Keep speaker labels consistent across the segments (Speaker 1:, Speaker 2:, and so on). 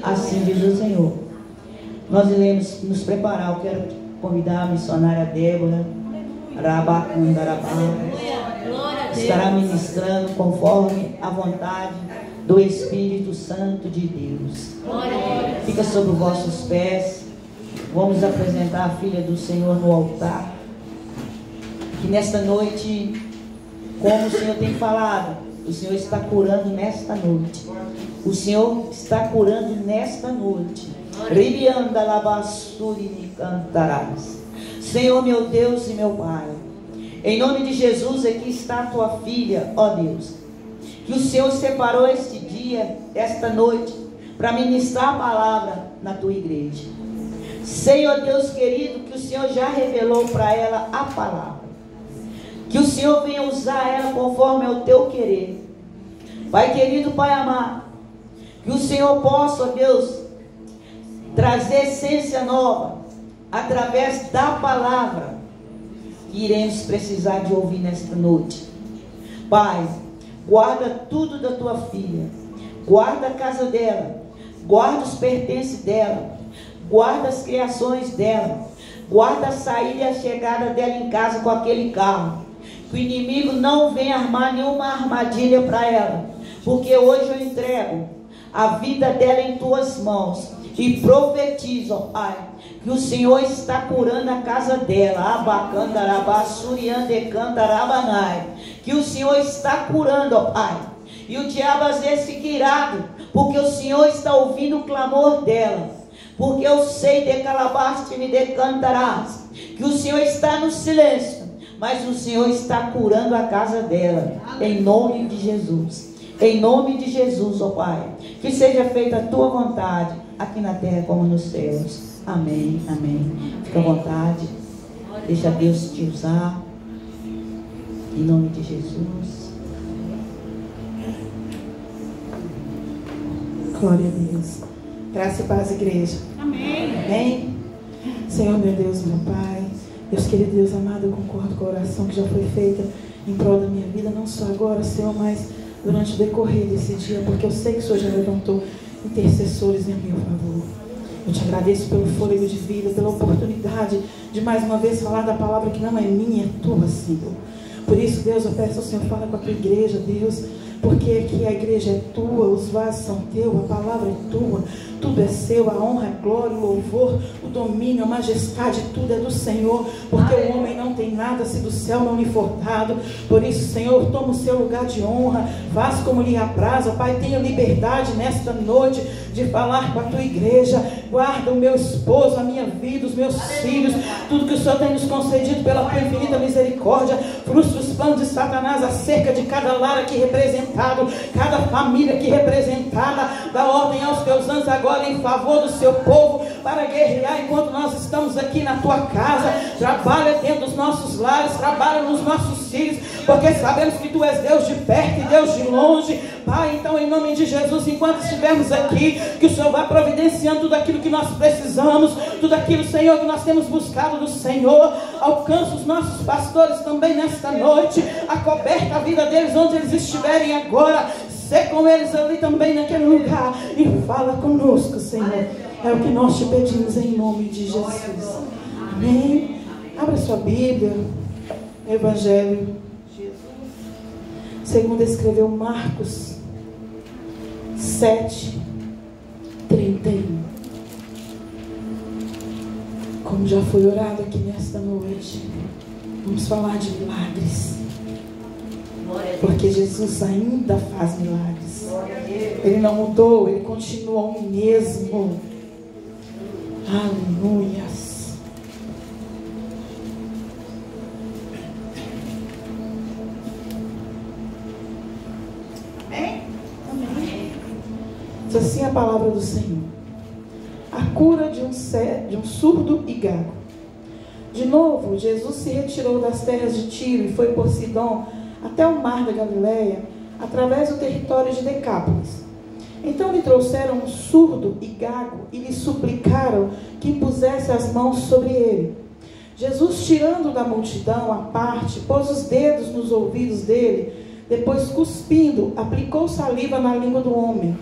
Speaker 1: Assim diz o Senhor. Nós iremos nos preparar. Eu quero convidar a missionária Débora Rabacandarabá. Estará ministrando conforme a vontade do Espírito Santo de Deus. Fica sobre os vossos pés. Vamos apresentar a filha do Senhor no altar. Que nesta noite, como o Senhor tem falado, o Senhor está curando nesta noite. O Senhor está curando nesta noite. Ribianda labassuri me cantarás. Senhor, meu Deus e meu Pai, em nome de Jesus, aqui está a tua filha, ó Deus. Que o Senhor separou este dia, esta noite, para ministrar a palavra na tua igreja. Senhor Deus querido, que o Senhor já revelou para ela a palavra. Que o Senhor venha usar ela conforme é o teu querer. Pai querido, Pai amado, que o Senhor possa, ó Deus, trazer essência nova através da palavra que iremos precisar de ouvir nesta noite. Pai, guarda tudo da tua filha, guarda a casa dela, guarda os pertences dela, guarda as criações dela, guarda a saída e a chegada dela em casa com aquele carro. Que o inimigo não venha armar nenhuma armadilha para ela, porque hoje eu entrego a vida dela em tuas mãos e profetizo, ó Pai, que o Senhor está curando a casa dela. Que o Senhor está curando, ó Pai. E o diabo às vezes fica irado, porque o Senhor está ouvindo o clamor dela. Porque eu sei de calabaste me decantarás, que o Senhor está no silêncio, mas o Senhor está curando a casa dela, em nome de Jesus. Em nome de Jesus, ó Pai, que seja feita a tua vontade, aqui na terra como nos céus. Amém, amém. Fica à vontade, deixa Deus te usar, em nome de Jesus.
Speaker 2: Glória a Deus. Graça e paz, igreja.
Speaker 3: Amém.
Speaker 2: Amém. Senhor, meu Deus, meu Pai, Deus querido, Deus amado, eu concordo com a oração que já foi feita em prol da minha vida, não só agora, Senhor, mas durante o decorrer desse dia, porque eu sei que o Senhor já levantou intercessores em meu favor. Eu te agradeço pelo fôlego de vida, pela oportunidade de mais uma vez falar da palavra que não é minha, é tua, Senhor. Por isso, Deus, eu peço ao Senhor, fala com a tua igreja, Deus, porque aqui a igreja é tua, os vasos são teus, a palavra é tua, tudo é seu, a honra, a glória, o louvor, o domínio, a majestade, tudo é do Senhor, porque o homem não tem nada se do céu não lhe for dado. Por isso, Senhor, toma o seu lugar de honra, faz como lhe apraz, ó Pai, tenha liberdade nesta noite de falar com a tua igreja. Guarda o meu esposo, a minha vida, os meus filhos, tudo que o Senhor tem nos concedido pela tua infinita misericórdia. Frustra os planos de Satanás acerca de cada lar aqui representado, cada família aqui representada. Dá ordem aos teus anjos agora em favor do seu povo, para guerrear enquanto nós estamos aqui na tua casa. Trabalha dentro dos nossos lares, trabalha nos nossos filhos, porque sabemos que tu és Deus de perto e Deus de longe. Pai, então em nome de Jesus, enquanto estivermos aqui, que o Senhor vá providenciando tudo aquilo que nós precisamos, tudo aquilo, Senhor, que nós temos buscado do Senhor. Alcança os nossos pastores também nesta noite, acoberta a vida deles onde eles estiverem agora. Sê com eles ali também naquele lugar e fala conosco, Senhor. É o que nós te pedimos em nome de Jesus. Amém. Abra sua Bíblia, Evangelho segundo escreveu Marcos 7:31. Como já foi orado aqui nesta noite, vamos falar de milagres, porque Jesus ainda faz milagres. Ele não mudou, ele continua o mesmo. Aleluias. Diz assim a palavra do Senhor: a cura de um surdo e gago. De novo, Jesus se retirou das terras de Tiro e foi por Sidom até o mar da Galileia, através do território de Decápolis. Então lhe trouxeram um surdo e gago e lhe suplicaram que impusesse as mãos sobre ele. Jesus, tirando da multidão à parte, pôs os dedos nos ouvidos dele, depois, cuspindo, aplicou saliva na língua do homem.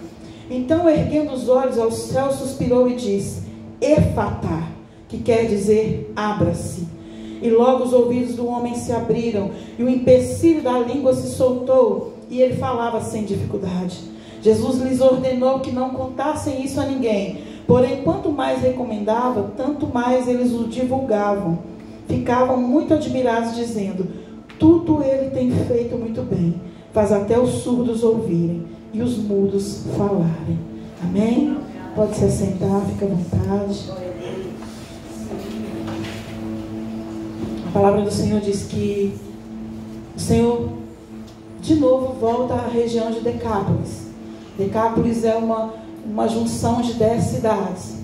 Speaker 2: Então, erguendo os olhos ao céu, suspirou e disse: Efatá, que quer dizer abra-se. E logo os ouvidos do homem se abriram, e o empecilho da língua se soltou, e ele falava sem dificuldade. Jesus lhes ordenou que não contassem isso a ninguém. Porém, quanto mais recomendava, tanto mais eles o divulgavam. Ficavam muito admirados, dizendo: tudo ele tem feito muito bem. Faz até os surdos ouvirem e os mudos falarem. Amém? Pode se assentar, fica à vontade. A palavra do Senhor diz que o Senhor de novo volta à região de Decápolis. Decápolis é uma junção de 10 cidades.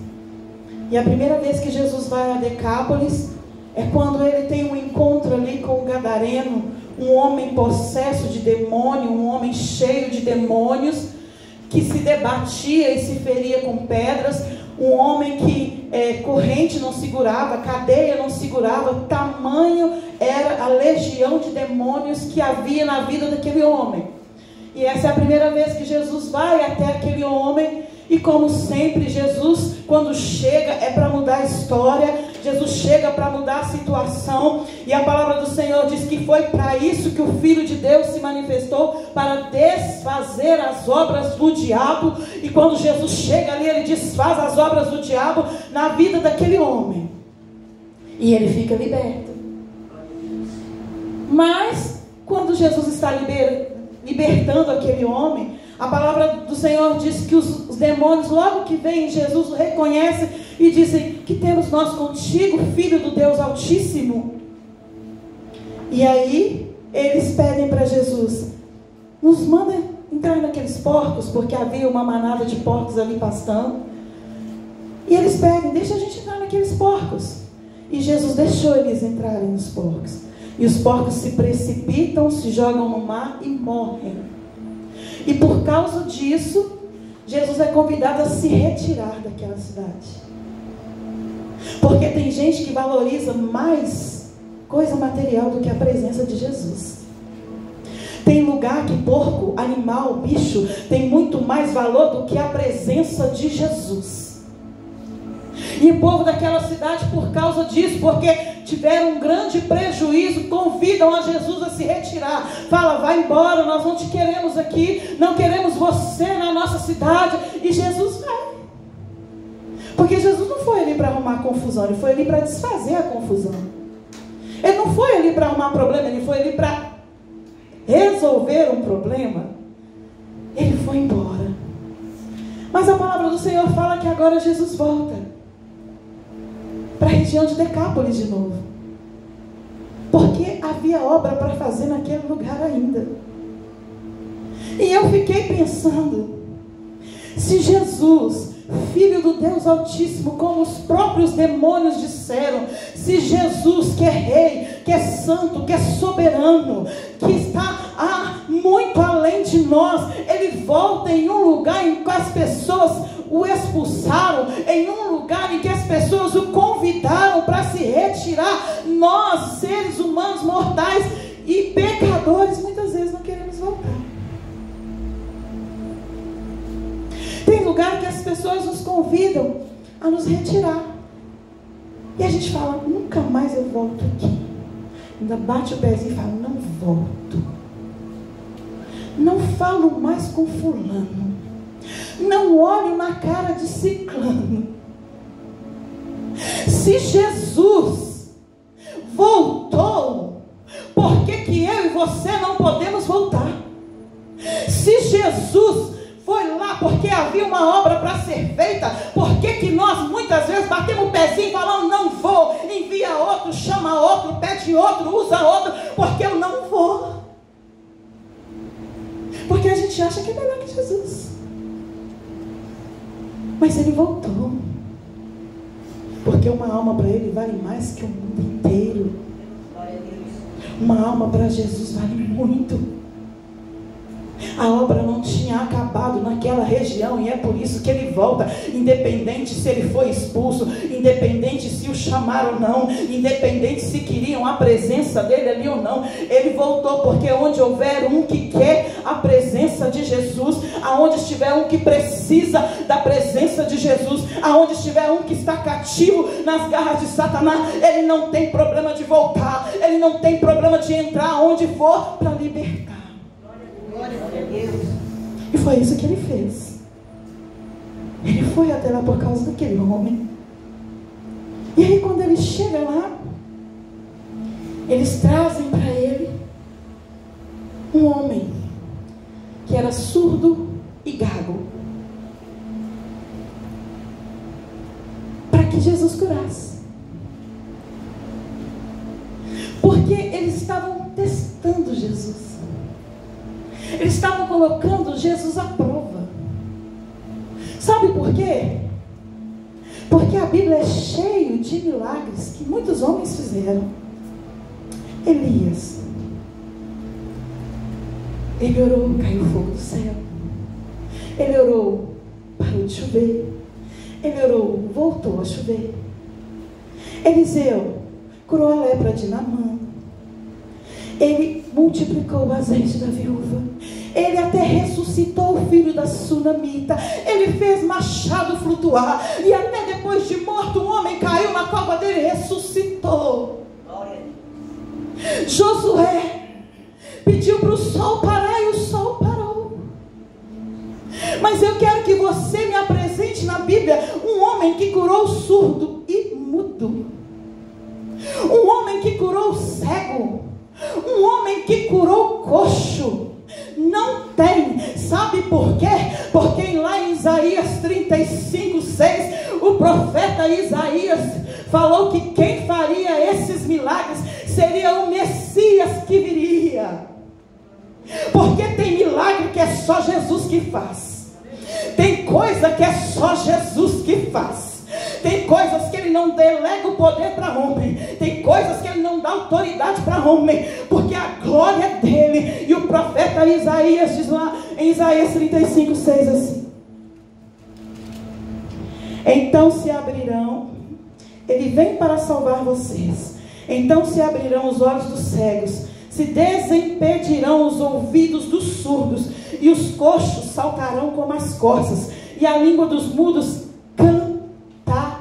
Speaker 2: E a primeira vez que Jesus vai a Decápolis é quando ele tem um encontro ali com o gadareno, um homem possesso de demônio, um homem cheio de demônios, que se debatia e se feria com pedras, um homem que corrente não segurava, cadeia não segurava, tamanho era a legião de demônios que havia na vida daquele homem. E essa é a primeira vez que Jesus vai até aquele homem. E como sempre, Jesus, quando chega, é para mudar a história. Jesus chega para mudar a situação. E a palavra do Senhor diz que foi para isso que o Filho de Deus se manifestou, para desfazer as obras do diabo. E quando Jesus chega ali, ele desfaz as obras do diabo na vida daquele homem. E ele fica liberto. Mas, quando Jesus está libertando aquele homem, a palavra do Senhor diz que os demônios, logo que veem Jesus, o reconhecem e dizem: que temos nós contigo, Filho do Deus Altíssimo? E aí eles pedem para Jesus: nos manda entrar naqueles porcos, porque havia uma manada de porcos ali pastando. E eles pedem: deixa a gente entrar naqueles porcos. E Jesus deixou eles entrarem nos porcos. E os porcos se precipitam, se jogam no mar e morrem. E por causa disso, Jesus é convidado a se retirar daquela cidade. Porque tem gente que valoriza mais coisa material do que a presença de Jesus. Tem lugar que porco, animal, bicho tem muito mais valor do que a presença de Jesus. E o povo daquela cidade, por causa disso, porque tiveram um grande prejuízo, convidam a Jesus a se retirar. Fala: vai embora, nós não te queremos aqui, não queremos você na nossa cidade. E Jesus vai. Porque Jesus não foi ali para arrumar confusão, ele foi ali para desfazer a confusão. Ele não foi ali para arrumar problema, ele foi ali para resolver um problema. Ele foi embora. Mas a palavra do Senhor fala que agora Jesus volta para a região de Decápolis de novo, porque havia obra para fazer naquele lugar ainda. E eu fiquei pensando: se Jesus, Filho do Deus Altíssimo, como os próprios demônios disseram, se Jesus, que é rei, que é santo, que é soberano, que está muito além de nós, ele volta em um lugar em que as pessoas o expulsaram, em um lugar em que as pessoas o convidaram para se retirar. Nós, seres humanos mortais e pecadores, muitas vezes não queremos voltar. Tem lugar que as pessoas nos convidam a nos retirar, e a gente fala: nunca mais eu volto aqui. Ainda bate o pezinho e fala: não volto, não falo mais com fulano, não olho na cara de ciclano. Se Jesus voltou, por que eu e você não podemos voltar? Se Jesus foi lá porque havia uma obra para ser feita, por que nós muitas vezes batemos o pezinho e falamos: não vou, envia outro, chama outro, pede outro, usa outro, porque eu não vou? Porque a gente acha que é melhor que Jesus. Mas ele voltou, porque uma alma para ele vale mais que o mundo inteiro. Uma alma para Jesus vale muito. A obra não tinha acabado naquela região, e é por isso que ele volta, independente se ele foi expulso, independente se o chamaram ou não, independente se queriam a presença dele ali ou não. Ele voltou, porque onde houver um que quer a presença de Jesus, aonde estiver um que precisa da presença de Jesus, aonde estiver um que está cativo nas garras de Satanás, ele não tem problema de voltar, ele não tem problema de entrar onde for para libertar. Glória a Deus. E foi isso que ele fez. Ele foi até lá por causa daquele homem. E aí quando ele chega lá, eles trazem para ele um homem que era surdo e gago, para que Jesus curasse. Porque eles estavam testando Jesus. Eles estavam colocando Jesus à prova. Sabe por quê? Porque a Bíblia é cheia de milagres que muitos homens fizeram. Elias, ele orou, caiu fogo do céu. Ele orou, parou de chover. Ele orou, voltou a chover. Eliseu curou a lepra de Naamã. Ele multiplicou o azeite da viúva. Ele até ressuscitou o filho da sunamita. Ele fez machado flutuar. E até depois de morto, um homem caiu na cova dele e ressuscitou. Josué pediu para o sol parar e o sol parou. Mas eu quero que você me apresente na Bíblia um homem que curou o surdo e mudo. Um homem que curou o cego. Um homem que curou o coxo. Não tem. Sabe por quê? Porque lá em Isaías 35:6, o profeta Isaías falou que quem faria esses milagres seria o Messias que viria. Porque tem milagre que é só Jesus que faz. Tem coisa que é só Jesus que faz. Tem coisas que ele não delega o poder para homem. Tem coisas que ele não dá autoridade para homem. Porque a glória é dele. E o profeta Isaías diz lá em Isaías 35:6 assim: então se abrirão, ele vem para salvar vocês. Então se abrirão os olhos dos cegos, se desimpedirão os ouvidos dos surdos, e os coxos saltarão como as corças, e a língua dos mudos cantará.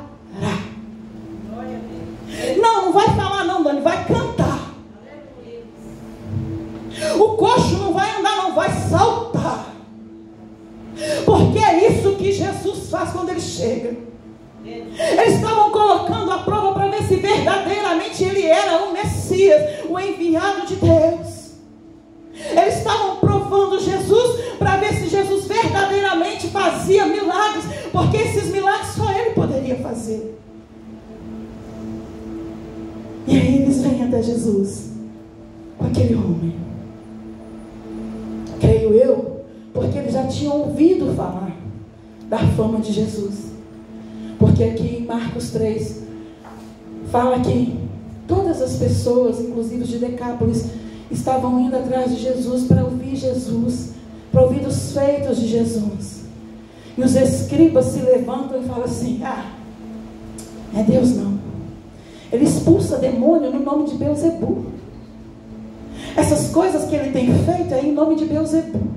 Speaker 2: Não vai falar não, Dani, vai cantar. O coxo não vai andar, não, vai saltar. Porque é isso que Jesus faz quando ele chega. Eles estavam colocando a prova para ver se verdadeiramente ele era o Messias, o enviado de Deus. Eles estavam provando Jesus para ver se Jesus verdadeiramente fazia milagres, porque esses milagres só ele poderia fazer. E aí eles vêm até Jesus com aquele homem. Creio eu, porque eles já tinham ouvido falar da fama de Jesus. Porque aqui em Marcos 3 fala que todas as pessoas, inclusive de Decápolis, estavam indo atrás de Jesus para ouvir Jesus, para ouvir dos feitos de Jesus. E os escribas se levantam e falam assim: ah, é Deus não. Ele expulsa demônio no nome de Beelzebu. Essas coisas que ele tem feito é em nome de Beelzebu.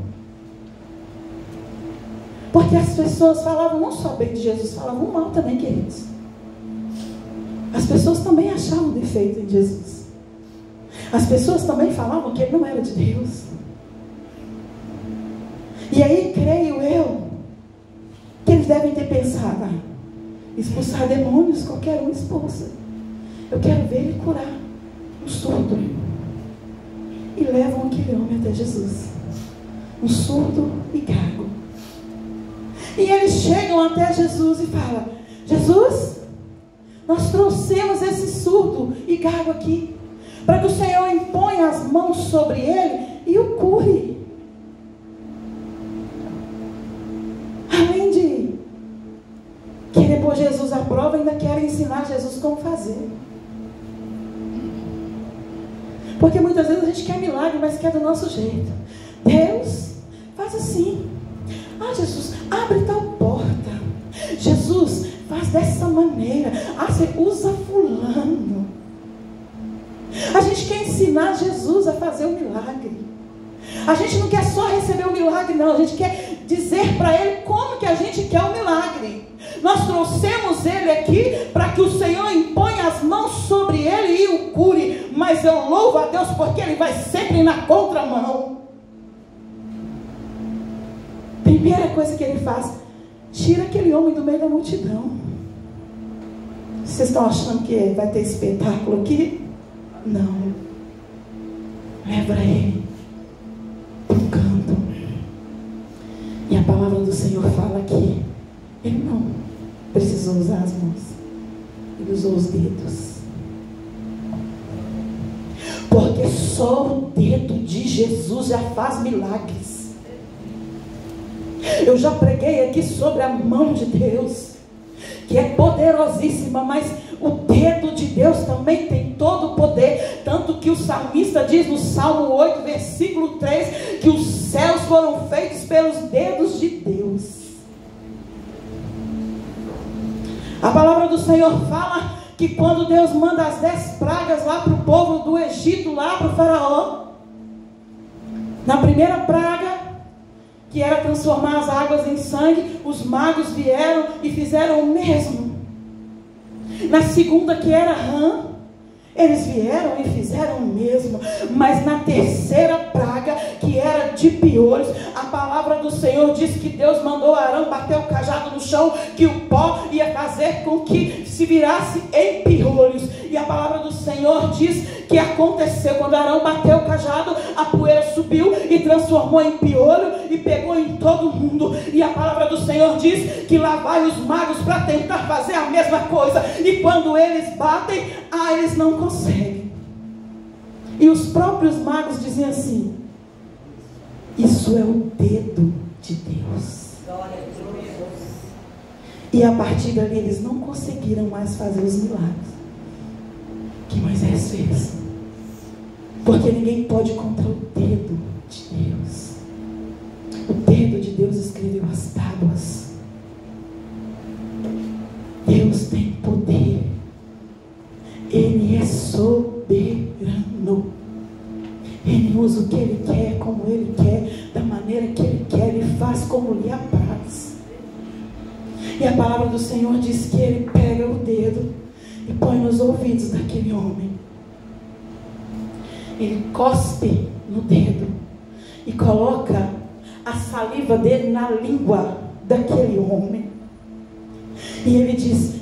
Speaker 2: Porque as pessoas falavam não só bem de Jesus, falavam mal também, queridos. As pessoas também achavam defeito em Jesus. As pessoas também falavam que ele não era de Deus. E aí, creio eu, que eles devem ter pensado: ah, expulsar demônios, qualquer um expulsa. Eu quero ver ele curar um surdo. E levam aquele homem até Jesus. Um surdo e gago. E eles chegam até Jesus e falam: Jesus, nós trouxemos esse surdo e gago aqui, para que o Senhor imponha as mãos sobre ele e o cure. Além de querer pôr Jesus à prova, ainda querem ensinar Jesus como fazer. Porque muitas vezes a gente quer milagre, mas quer do nosso jeito. Deus, faz assim. Ah, Jesus, abre tal porta. Jesus, faz dessa maneira. Ah, você usa fulano. A gente quer ensinar Jesus a fazer o milagre. A gente não quer só receber o milagre, não. A gente quer dizer para Ele como que a gente quer o milagre. Nós trouxemos Ele aqui para que o Senhor imponha as mãos sobre Ele e o cure. Mas eu louvo a Deus porque Ele vai sempre na contramão. Primeira coisa que Ele faz: tira aquele homem do meio da multidão. Vocês estão achando que vai ter espetáculo aqui? Não. Leva ele para um canto. E a palavra do Senhor fala que Ele não precisou usar as mãos. Ele usou os dedos. Porque só o dedo de Jesus já faz milagres. Eu já preguei aqui sobre a mão de Deus, que é poderosíssima, mas o dedo de Deus também tem todo o poder. Tanto que o salmista diz no Salmo 8, versículo 3, que os céus foram feitos pelos dedos de Deus. A palavra do Senhor fala que quando Deus manda as 10 pragas lá para o povo do Egito, lá para o faraó, na primeira praga, que era transformar as águas em sangue, os magos vieram e fizeram o mesmo. Na segunda, que era rã, eles vieram e fizeram o mesmo. Mas na terceira praga, que era de piolhos, a palavra do Senhor diz que Deus mandou Arão bater o cajado no chão, que o pó ia fazer com que se virasse em piolhos. E a palavra do Senhor diz que aconteceu quando Arão bateu o cajado, a poeira subiu e transformou em piolho e pegou em todo mundo. E a palavra do Senhor diz que lá vai os magos para tentar fazer a mesma coisa, e quando eles batem, eles não conseguem. E os próprios magos diziam assim: isso é o dedo de Deus. E a partir dali eles não conseguiram mais fazer os milagres que Moisés fez, porque ninguém pode contra o dedo de Deus. O dedo de Deus escreveu as tábuas. Deus tem poder. Ele é soberano. Ele usa o que Ele quer, como Ele quer, da maneira que Ele quer. Ele faz como lhe apraz. E a palavra do Senhor diz que Ele pega o dedo e põe nos ouvidos daquele homem. Ele cospe no dedo e coloca a saliva dele na língua daquele homem. E ele diz: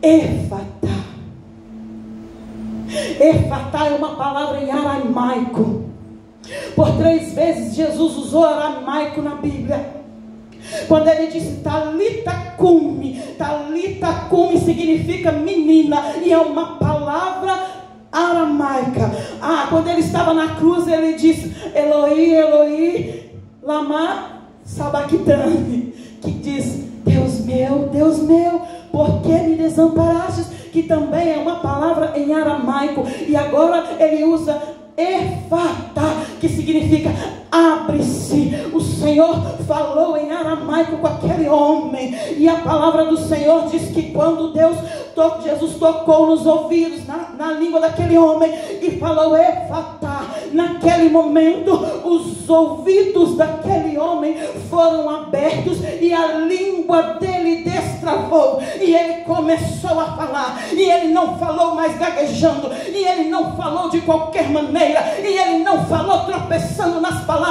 Speaker 2: Efatá. Efatá é uma palavra em aramaico. Por 3 vezes Jesus usou aramaico na Bíblia. Quando ele disse Talita cumi significa menina, e é uma palavra aramaica. Quando ele estava na cruz, ele disse Eloi, Eloi, lama sabachthani, que diz: Deus meu, por que me desamparastes? Que também é uma palavra em aramaico. E agora ele usa Efatá, que significa abre-se. O Senhor falou em aramaico com aquele homem, e a palavra do Senhor diz que quando Jesus tocou nos ouvidos, na língua daquele homem, e falou Efatá, naquele momento os ouvidos daquele homem foram abertos e a língua dele destravou, e ele começou a falar. E ele não falou mais gaguejando, e ele não falou de qualquer maneira, e ele não falou tropeçando nas palavras.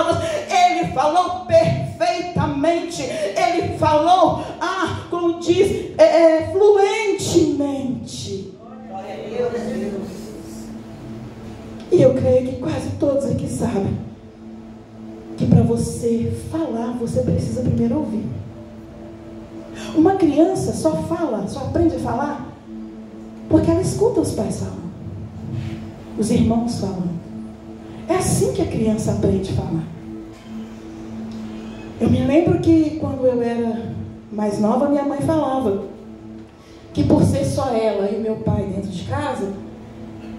Speaker 2: Ele falou perfeitamente. Ele falou, como diz, fluentemente. E eu creio que quase todos aqui sabem que para você falar, você precisa primeiro ouvir. Uma criança só aprende a falar porque ela escuta os pais falando, os irmãos falando. É assim que a criança aprende a falar. Eu me lembro que quando eu era mais nova, minha mãe falava que por ser só ela e meu pai dentro de casa,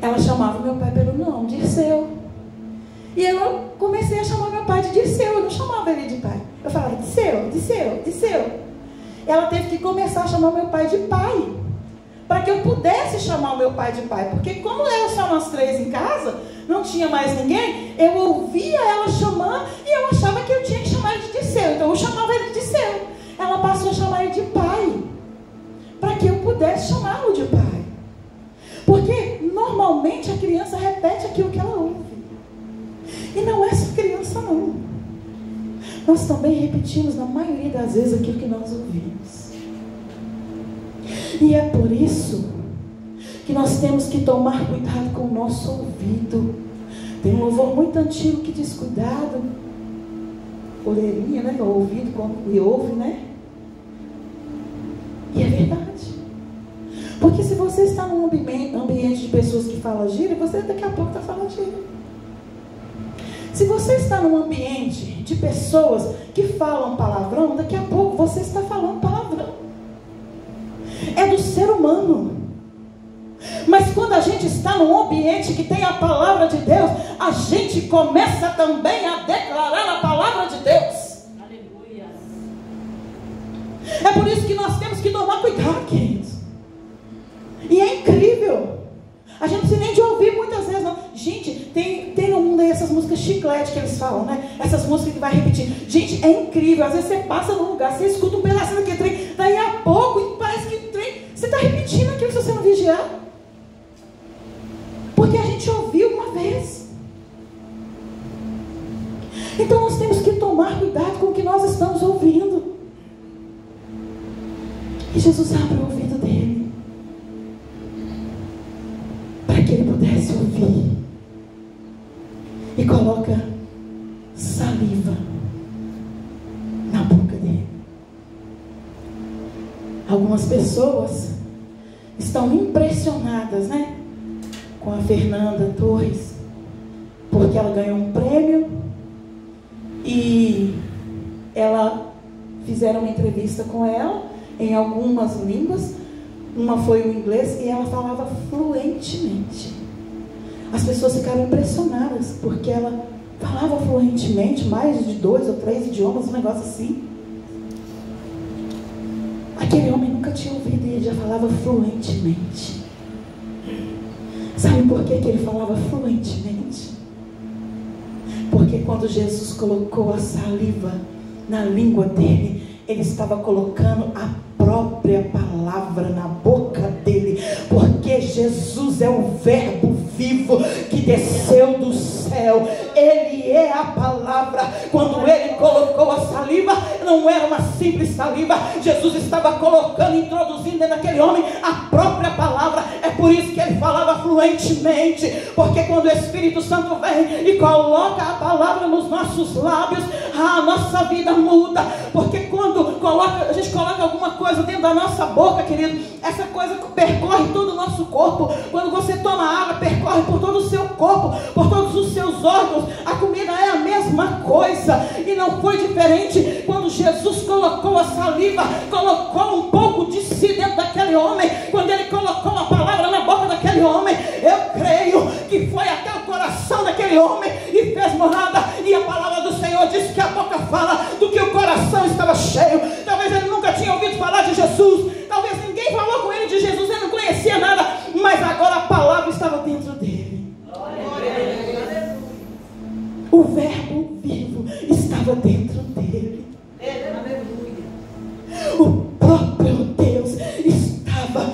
Speaker 2: ela chamava meu pai pelo nome, Dirceu. E eu comecei a chamar meu pai de Dirceu. Eu não chamava ele de pai. Eu falava, Dirceu, Dirceu, Dirceu. Ela teve que começar a chamar meu pai de pai, para que eu pudesse chamar o meu pai de pai. Porque como eram só nós três em casa, não tinha mais ninguém, eu ouvia ela chamando e eu achava que eu tinha que chamar ele de Dirceu. Então eu chamava ele de Dirceu. Ela passou a chamar ele de pai, para que eu pudesse chamá-lo de pai. Porque normalmente a criança repete aquilo que ela ouve. E não é só criança não. Nós também repetimos na maioria das vezes aquilo que nós ouvimos. E é por isso que nós temos que tomar cuidado com o nosso ouvido. Tem um louvor muito antigo que diz: cuidado, orelhinha, né? O ouvido quando ouve, né? E é verdade. Porque se você está num ambiente de pessoas que falam gíria, você daqui a pouco está falando gíria. Se você está num ambiente de pessoas que falam palavrão, daqui a pouco você está falando palavrão. É do ser humano. Mas quando a gente está num ambiente que tem a palavra de Deus, a gente começa também a declarar a palavra de Deus. Aleluia. É por isso que nós temos que tomar cuidado, queridos. E é incrível. A gente não precisa nem de ouvir muitas vezes, não. Gente, tem no mundo aí essas músicas chiclete que eles falam, né? Essas músicas que vai repetir. Gente, é incrível. Às vezes você passa num lugar, você escuta um pedacinho daquele trem, daí a pouco parece que o trem, você está repetindo aquilo se você não vigiar. Porque a gente ouviu uma vez. Então nós temos que tomar cuidado com o que nós estamos ouvindo. E Jesus abre o ouvido dele, para que ele pudesse ouvir. E coloca saliva na boca dele. Algumas pessoas estão impressionadas, né? Com a Fernanda Torres, porque ela ganhou um prêmio e ela fizeram uma entrevista com ela em algumas línguas. Uma foi o inglês e ela falava fluentemente. As pessoas ficaram impressionadas porque ela falava fluentemente, mais de 2 ou 3 idiomas, um negócio assim. Aquele homem nunca tinha ouvido e ele já falava fluentemente. Sabe por que ele falava fluentemente? Porque quando Jesus colocou a saliva na língua dele, ele estava colocando a própria palavra na boca dele. Porque Jesus é o verbo vivo que desceu do céu. Ele é a palavra. Quando ele colocou a saliva, não era uma simples saliva. Jesus estava colocando, introduzindo dentro daquele homem a própria palavra. É por isso que ele falava fluentemente. Porque quando o Espírito Santo vem e coloca a palavra nos nossos lábios, a nossa vida muda. Porque quando a gente coloca alguma coisa dentro da nossa boca, querido, essa coisa percorre todo o nosso corpo. Quando você toma água, percorre por todo o seu corpo, por todos os seus órgãos. A comida é a mesma coisa. E não foi diferente quando Jesus colocou a saliva, colocou um pouco de si dentro daquele homem. Quando ele colocou a palavra na boca daquele homem, eu creio que foi até o coração daquele homem e fez morada. E a palavra do Senhor diz que a boca fala do que o coração estava cheio. Talvez ele nunca tinha ouvido falar de Jesus, talvez ninguém falou com ele de Jesus, ele não conhecia nada, mas agora a palavra estava dentro dele. O verbo vivo estava dentro dele. O próprio Deus estava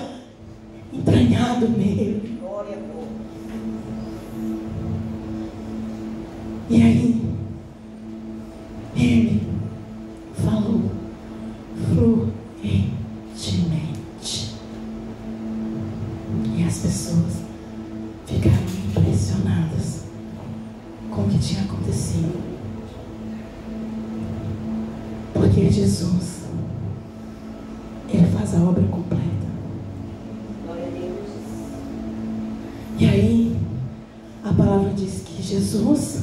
Speaker 2: entranhado nele. E aí ele falou fluentemente. E as pessoas ficaram impressionadas com o que tinha acontecido. Porque Jesus, ele faz a obra completa. E aí a palavra diz que Jesus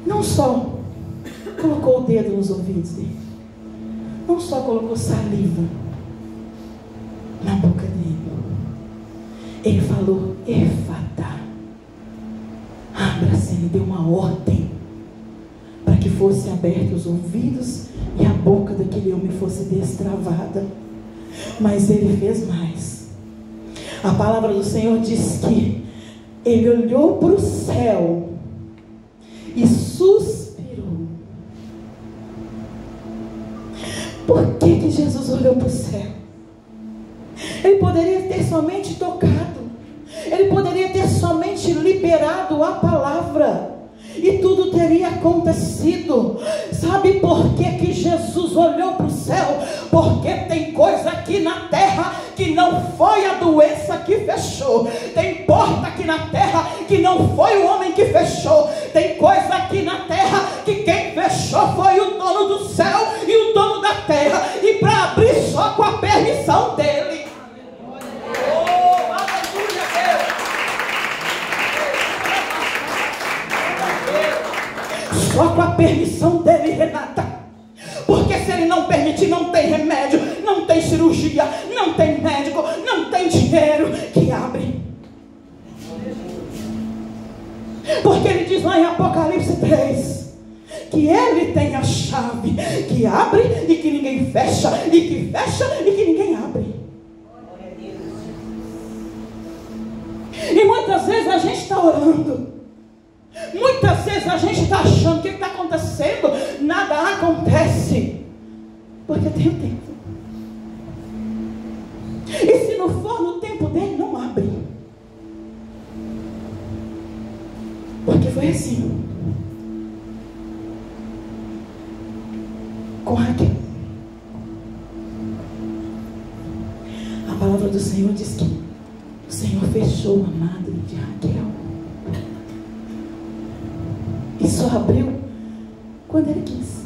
Speaker 2: não só colocou o dedo nos ouvidos dele, não só colocou saliva na boca dele, ele falou: Efatá, abra-se ele deu uma ordem para que fossem abertos os ouvidos e a boca daquele homem fosse destravada. Mas ele fez mais. A palavra do Senhor diz que ele olhou para o céu e suspirou. Por que Jesus olhou para o céu? Ele poderia ter somente tocado, ele poderia ter somente liberado a palavra e tudo teria acontecido. Sabe por que Jesus olhou para o céu? Porque tem coisa aqui na terra que não foi a doença que fechou. Tem porta aqui na terra que não foi o homem que fechou. Tem coisa aqui na terra que quem fechou foi o dono do céu e o dono da terra, e para abrir só com a permissão dele. Oh, aleluia, Deus. Só com a permissão dele, Renata. Porque se ele não permitir, não tem remédio, não tem cirurgia, não tem médico, não tem dinheiro que abre. Porque ele diz lá em Apocalipse 3 que ele tem a chave que abre e que ninguém fecha, e que fecha e que ninguém abre. E muitas vezes a gente está orando, muitas vezes a gente está achando: o que está acontecendo? Nada acontece, porque tem o tempo. E se não for no tempo dele, não abre. Porque foi assim com Raquel. A palavra do Senhor diz que o Senhor fechou a madre de Raquel e só abriu quando ele quis.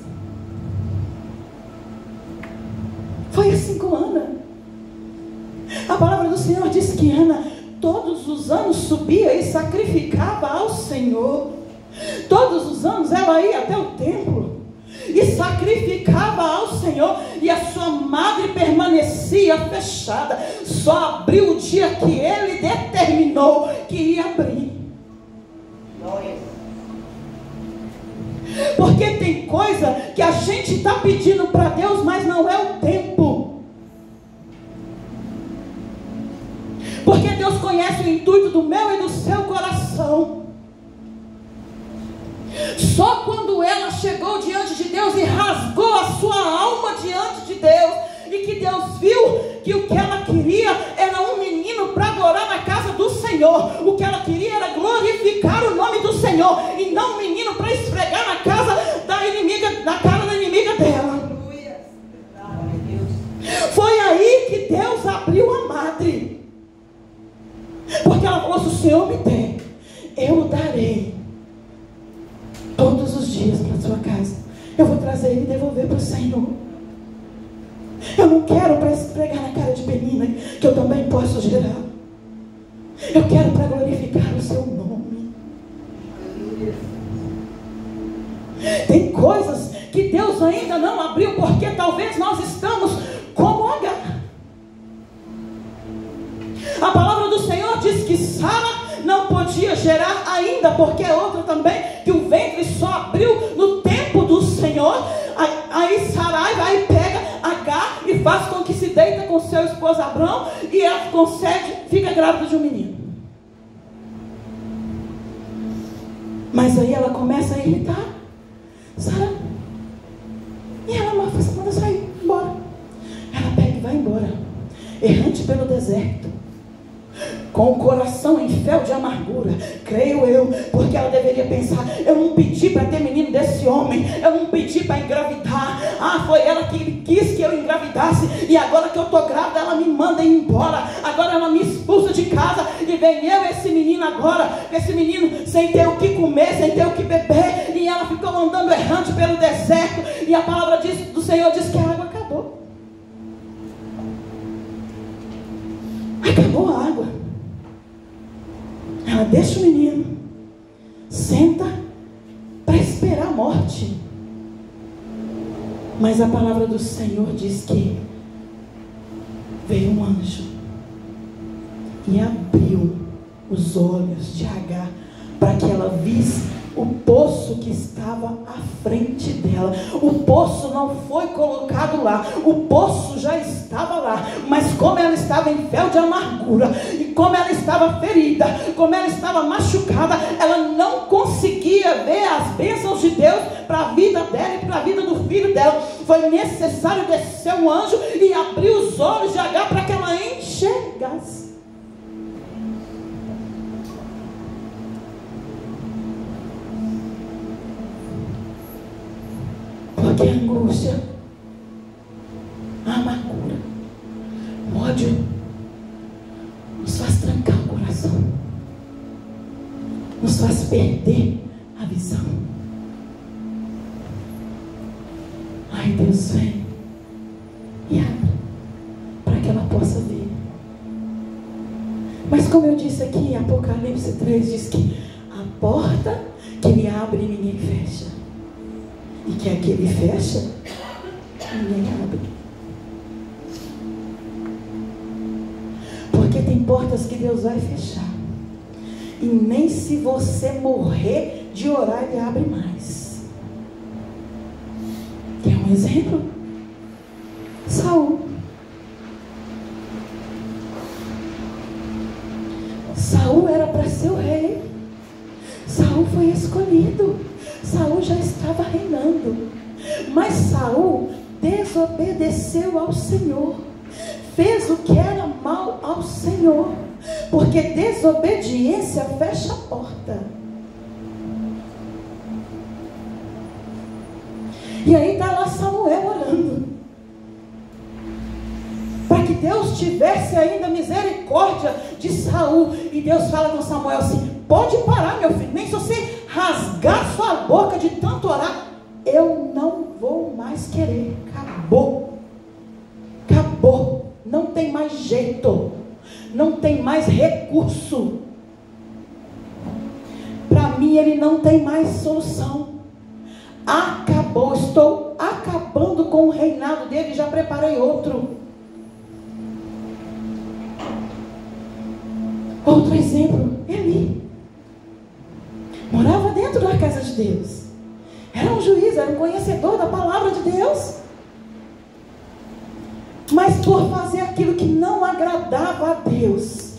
Speaker 2: Foi assim com Ana. A palavra do Senhor diz que Ana todos os anos subia e sacrificava ao Senhor. Todos os anos ela ia até o templo e sacrificava ao Senhor, e a sua madre permanecia fechada. Só abriu o dia que ele determinou que ia abrir. Porque tem coisa que a gente está pedindo para Deus, mas não é o tempo. Porque Deus conhece o intuito do meu e do seu coração. Só quando ela chegou diante de Deus e rasgou a sua alma diante de Deus, e que Deus viu que o que ela queria era um menino para adorar na casa do Senhor. O que ela queria era glorificar o nome do Senhor, e não um menino para esfregar na casa da inimiga, na cara da inimiga dela. Foi aí que Deus abriu a madre. Porque ela falou: se o Senhor me der, eu o darei todos os dias para a sua casa. Eu vou trazer ele e devolver para o Senhor. Eu não quero para esfregar na cara de Penina, que eu também posso gerar. Eu quero para glorificar o seu nome. Tem coisas que Deus ainda não abriu, porque talvez nós estamos como Agar. A palavra do Senhor diz que Sara não podia gerar ainda, porque é outra também, que o ventre só abriu no tempo do Senhor. Aí Sarai vai e pega Agar e faz com que se deita com seu esposo Abrão, e ela concede, fica grávida de um menino. Mas aí ela começa a irritar Sara, e ela manda sair, embora. Ela pega e vai embora, errante pelo deserto, com o coração em fel de amargura, creio eu, porque ela deveria pensar: eu não pedi para ter menino desse homem, eu não pedi para engravidar. Foi ela que quis que eu engravidasse, e agora que eu estou grávida, ela me manda ir embora, agora ela me expulsa de casa, e vem eu, esse menino agora, esse menino sem ter o que comer, sem ter o que beber, e ela ficou andando errante pelo deserto, e a palavra do Senhor diz que a água acabou. Acabou a água. Ela deixa o menino, senta para esperar a morte. Mas a palavra do Senhor diz que veio um anjo e abriu os olhos de Agar, para que ela visse o poço que estava à frente dela. O poço não foi colocado lá, o poço já estava lá, mas como ela estava em fel de amargura, e como ela estava ferida, como ela estava machucada, ela não conseguia ver as bênçãos de Deus para a vida dela e para a vida do filho dela. Foi necessário descer um anjo e abrir os olhos de Agar para que ela enxergasse. Porque a angústia, a amargura, o ódio nos faz trancar o coração, nos faz perder a visão. Ai, Deus vem e abre para que ela possa ver. Mas como eu disse aqui em Apocalipse 3, diz que a porta que ele abre ninguém fecha, e que aquele fecha, ninguém abre. Porque tem portas que Deus vai fechar, e nem se você morrer de orar, Ele abre mais. Quer um exemplo? Saul. Saul era para ser o rei. Saul foi escolhido. Saul já estava reinando, mas Saul desobedeceu ao Senhor, fez o que era mal ao Senhor, porque desobediência fecha a porta. E aí está lá Samuel orando para que Deus tivesse ainda misericórdia de Saul. E Deus fala com Samuel assim: pode parar, meu filho, nem se você rasgar sua boca de tanto orar, eu não vou mais querer. Acabou, acabou, não tem mais jeito, não tem mais recurso. Para mim ele não tem mais solução. Acabou, estou acabando com o reinado dele, já preparei outro. Outro exemplo, Eli. Morava dentro da casa de Deus, era um juiz, era um conhecedor da palavra de Deus, mas por fazer aquilo que não agradava a Deus,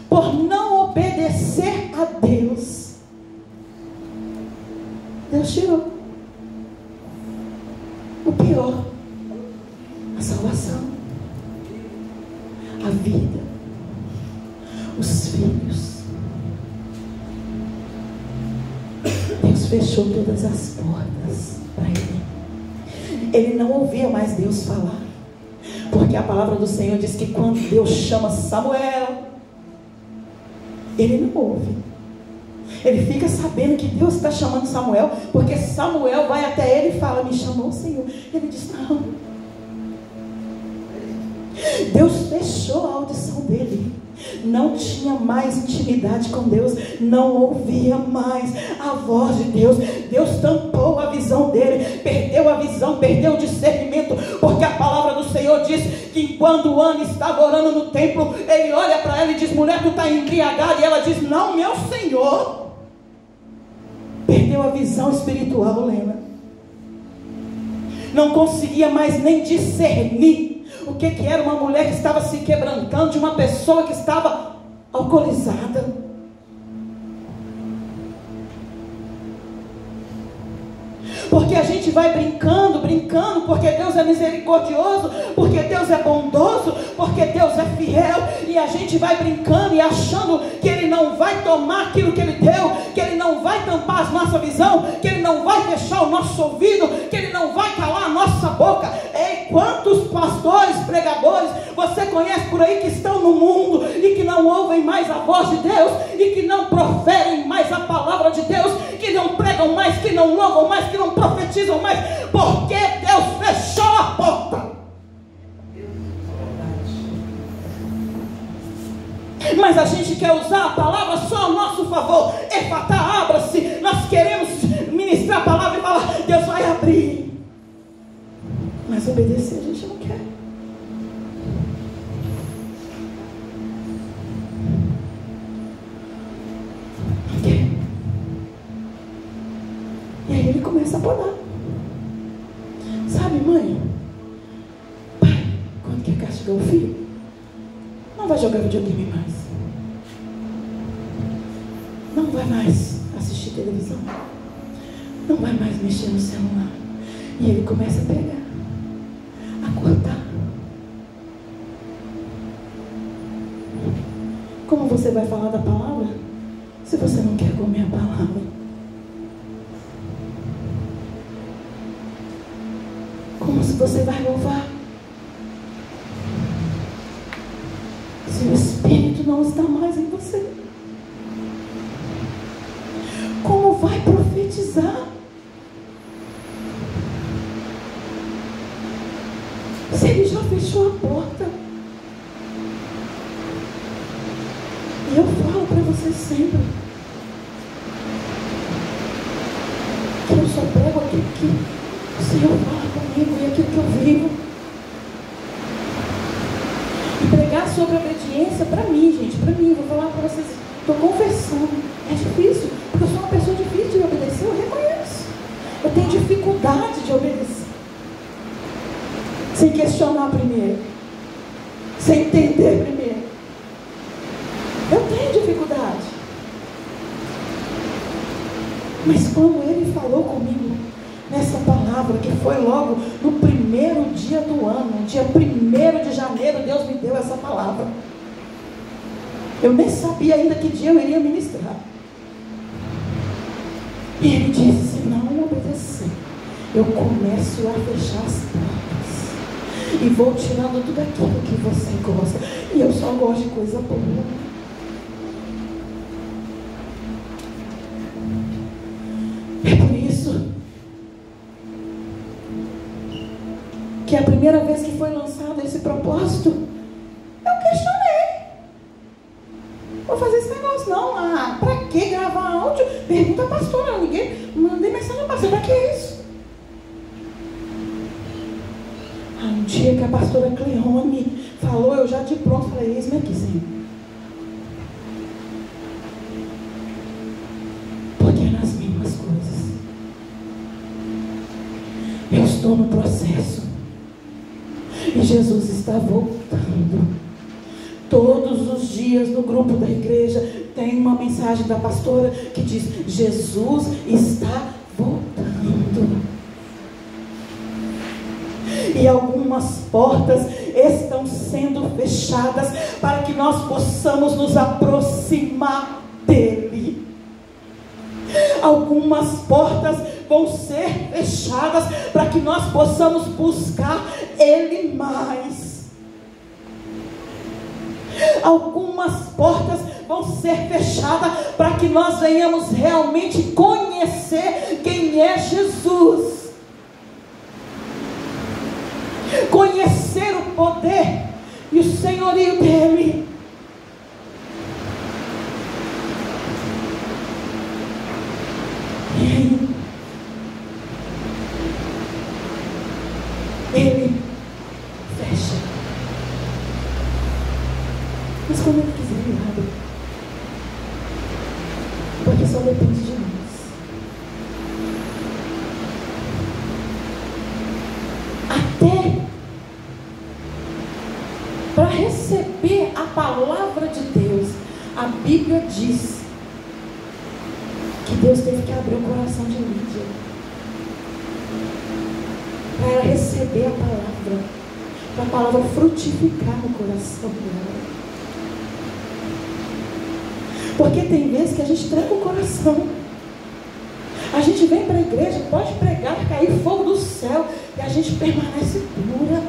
Speaker 2: por não obedecer a Deus, Deus tirou o pior, a salvação, a vida, os filhos. Deus fechou todas as portas para ele. Ele não ouvia mais Deus falar, porque a palavra do Senhor diz que quando Deus chama Samuel, ele não ouve. Ele fica sabendo que Deus está chamando Samuel, porque Samuel vai até ele e fala: me chamou o Senhor. Ele diz: não. Deus fechou a audição dele, não tinha mais intimidade com Deus, não ouvia mais a voz de Deus. Deus tampou a visão dele, perdeu a visão, perdeu o discernimento, porque a palavra do Senhor diz que quando Ana estava orando no templo, ele olha para ela e diz: mulher, tu está embriagada, e ela diz: não, meu Senhor. Perdeu a visão espiritual, Lena, não conseguia mais nem discernir o que era uma mulher que estava se quebrantando de uma pessoa que estava alcoolizada. Porque a gente vai brincando, porque Deus é misericordioso, porque Deus é bondoso, porque Deus é fiel, e a gente vai brincando e achando que Ele não vai tomar aquilo que Ele deu, que Ele não vai tampar a nossa visão, que Ele não vai fechar o nosso ouvido, que Ele não vai calar a nossa boca. Ei, quantos pastores, pregadores você conhece por aí que estão no mundo e que não ouvem mais a voz de Deus, e que não proferem mais a palavra de Deus, que não pregam mais, que não louvam mais, que não profetizam mais, porque Deus fechou a porta. Mas a gente quer usar a palavra só a nosso favor. Efatá, abra-se. Nós queremos ministrar a palavra e falar: Deus vai abrir. Mas obedecer a gente não quer. Não quer. mastigar o fio. Não vai jogar videogame mais. Não vai mais assistir televisão. Não vai mais mexer no celular. E ele começa a pegar, a cortar. Como você vai falar da palavra se você não quer comer a palavra? Como se você vai louvar se o Espírito não está mais em você? Como vai profetizar se ele já fechou a porta? E eu falo para você sempre que eu só prego aquilo que o Senhor fala comigo e aquilo que eu vivo. E pregar sobre a obediência, para mim, gente, para mim, vou falar para vocês, estou confessando, é difícil, porque eu sou uma pessoa difícil de obedecer, eu reconheço. Eu tenho dificuldade de obedecer. Sem questionar primeiro, sem entender primeiro. Eu tenho dificuldade. Mas quando ele falou comigo nessa palavra, que foi logo no primeiro dia do ano, dia 1º de janeiro, Deus me deu essa palavra. Eu nem sabia ainda que dia eu iria ministrar. E ele disse: se não obedecer, eu começo a fechar as portas e vou tirando tudo aquilo que você gosta. E eu só gosto de coisa boa. É por isso que a primeira vez que foi lançado esse propósito, eu questionei. Vou fazer esse negócio não. Pra que gravar áudio? Pergunta a pastora. Ninguém mandei mensagem à pastora. Pra que isso? Um dia que a pastora Cleone falou, eu já de pronto falei: eis-me aqui, Senhor. Porque é nas mesmas coisas. Eu estou no processo. E Jesus está voltando. Todos os dias no grupo da igreja tem uma mensagem da pastora que diz: Jesus está voltando. E algumas portas estão sendo fechadas para que nós possamos nos aproximar dele. Algumas portas vão ser fechadas para que nós possamos buscar ele mais. Algumas portas vão ser fechadas para que nós venhamos realmente conhecer quem é Jesus. Conhecer o poder e o senhorio dele. E aí, ele fecha. Mas quando ele quiser, ele abre. Porque só depende de nós. Até para receber a palavra de Deus, a Bíblia diz que Deus teve que abrir o coração de Lídia para ela receber a palavra, para a palavra frutificar no coração dela. Porque tem vezes que a gente tranca o coração. A gente vem para a igreja, pode pregar, cair fogo do céu, e a gente permanece dura.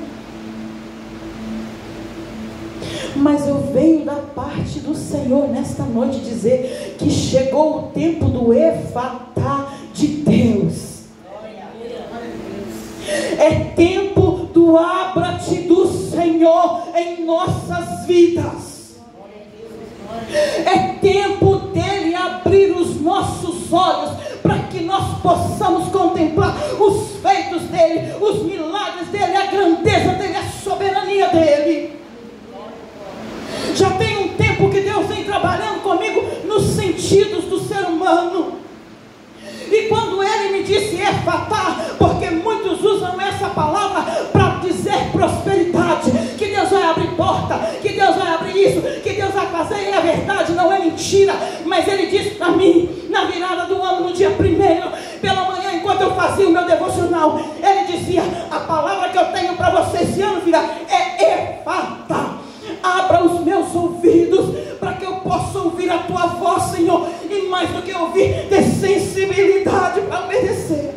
Speaker 2: Mas eu venho da parte do Senhor nesta noite dizer que chegou o tempo do efatá de Deus. É tempo do abra-te do Senhor em nossas vidas. É tempo dele abrir os nossos olhos para que nós possamos contemplar os feitos dele, os milagres dele, a grandeza dele, a soberania dele. Já tem um tempo que Deus vem trabalhando comigo nos sentidos do ser humano. E quando ele me disse efatá, porque muitos usam essa palavra para dizer prosperidade, que Deus vai mentira, mas Ele disse para mim, na virada do ano, no dia 1º, pela manhã, enquanto eu fazia o meu devocional, Ele dizia: a palavra que eu tenho para você esse ano, filha, é Efata. Abra os meus ouvidos para que eu possa ouvir a tua voz, Senhor, e mais do que ouvir, ter sensibilidade para obedecer.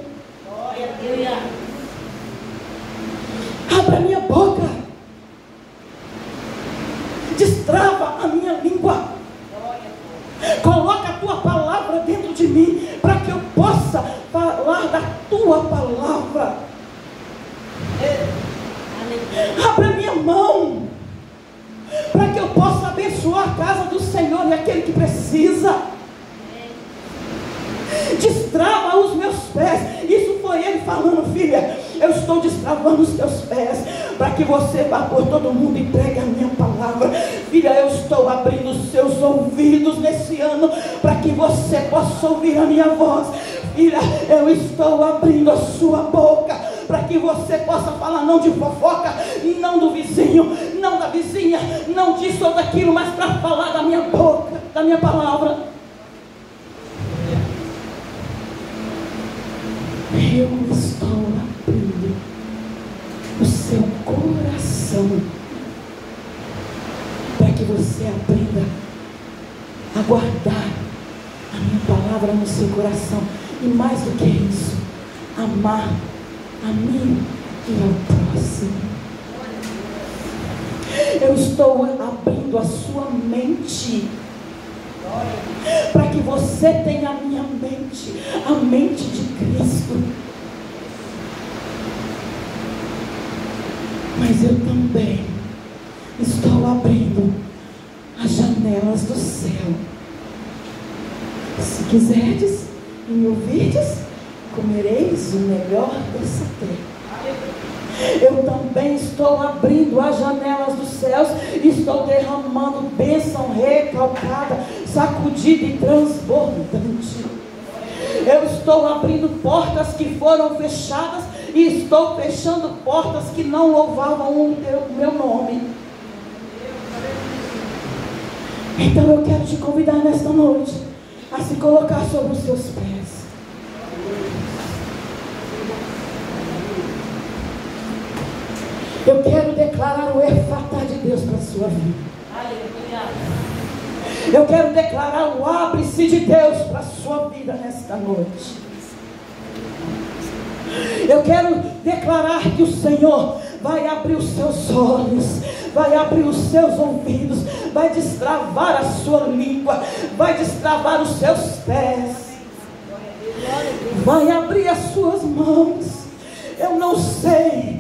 Speaker 2: Abra a minha boca, destrava a minha língua, coloca a tua palavra dentro de mim, para que eu possa falar da tua palavra. Abra a minha mão, para que eu possa abençoar a casa do Senhor e aquele que precisa. Destrava os meus pés. Isso foi Ele falando: filha, eu estou destravando os teus pés, para que você vá por todo mundo e pregue a minha palavra. Filha, eu estou abrindo os seus ouvidos nesse ano, para que você possa ouvir a minha voz. Filha, eu estou abrindo a sua boca, para que você possa falar não de fofoca, não do vizinho, não da vizinha, não disso ou daquilo, mas para falar da minha boca, da minha palavra. Eu estou abrindo o seu coração, para que você aprenda a guardar a minha palavra no seu coração, e mais do que isso, amar a mim e ao próximo. Eu estou abrindo a sua mente, para que você tenha a minha mente, a mente de Cristo. Mas eu também estou abrindo as janelas do céu. Se quiserdes e me ouvirdes, comereis o melhor dessa terra. Eu também estou abrindo as janelas dos céus e estou derramando bênção recalcada, sacudida e transbordante. Eu estou abrindo portas que foram fechadas e estou fechando portas que não louvavam o meu nome. Então eu quero te convidar nesta noite a se colocar sobre os seus pés. Eu quero declarar o Efata de Deus para a sua vida. Eu quero declarar o abre-se de Deus para a sua vida nesta noite. Eu quero declarar que o Senhor vai abrir os seus olhos, vai abrir os seus ouvidos, vai destravar a sua língua, vai destravar os seus pés, vai abrir as suas mãos. Eu não sei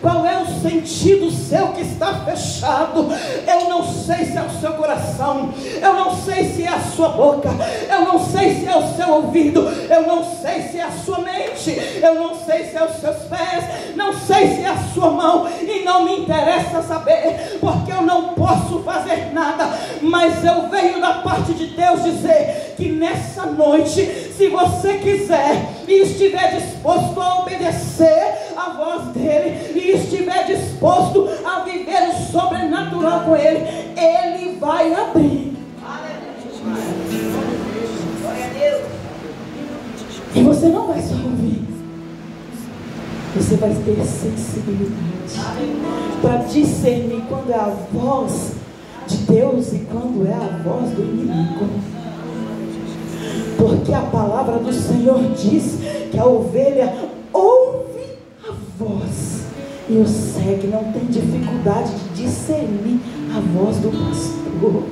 Speaker 2: qual é o sentido seu que está fechado. Eu não sei se é o seu coração, eu não sei se é a sua boca, eu não sei se é o seu ouvido, eu não sei se é a sua mente, eu não sei se é os seus pés, não sei se é a sua mão, e não me interessa saber, porque eu não posso fazer nada. Mas eu venho da parte de Deus dizer que nessa noite, se você quiser e estiver disposto a obedecer a voz dele, e estiver disposto a viver o sobrenatural com ele, ele vai abrir. E você não vai só ouvir, você vai ter sensibilidade para discernir quando é a voz de Deus e quando é a voz do inimigo. Porque a palavra do Senhor diz que a ovelha ouve a voz e o segue, não tem dificuldade de discernir a voz do pastor.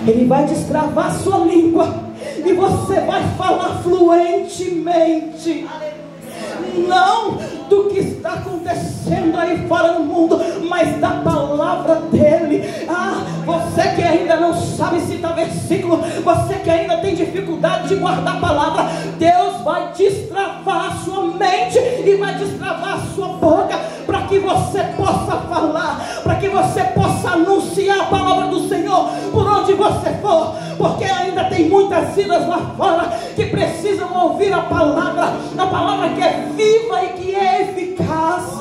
Speaker 2: Ele vai destravar a sua língua e você vai falar fluentemente. Não do que está acontecendo aí fora no mundo, mas da palavra dele. Você que ainda não sabe citar versículo, você que ainda tem dificuldade de guardar a palavra, Deus vai destravar a sua mente e vai destravar a sua boca, para que você possa falar, para que você possa anunciar a palavra do Senhor por onde você for, porque ainda tem muitas vidas lá fora que precisam ouvir a palavra que é viva e que é eficaz.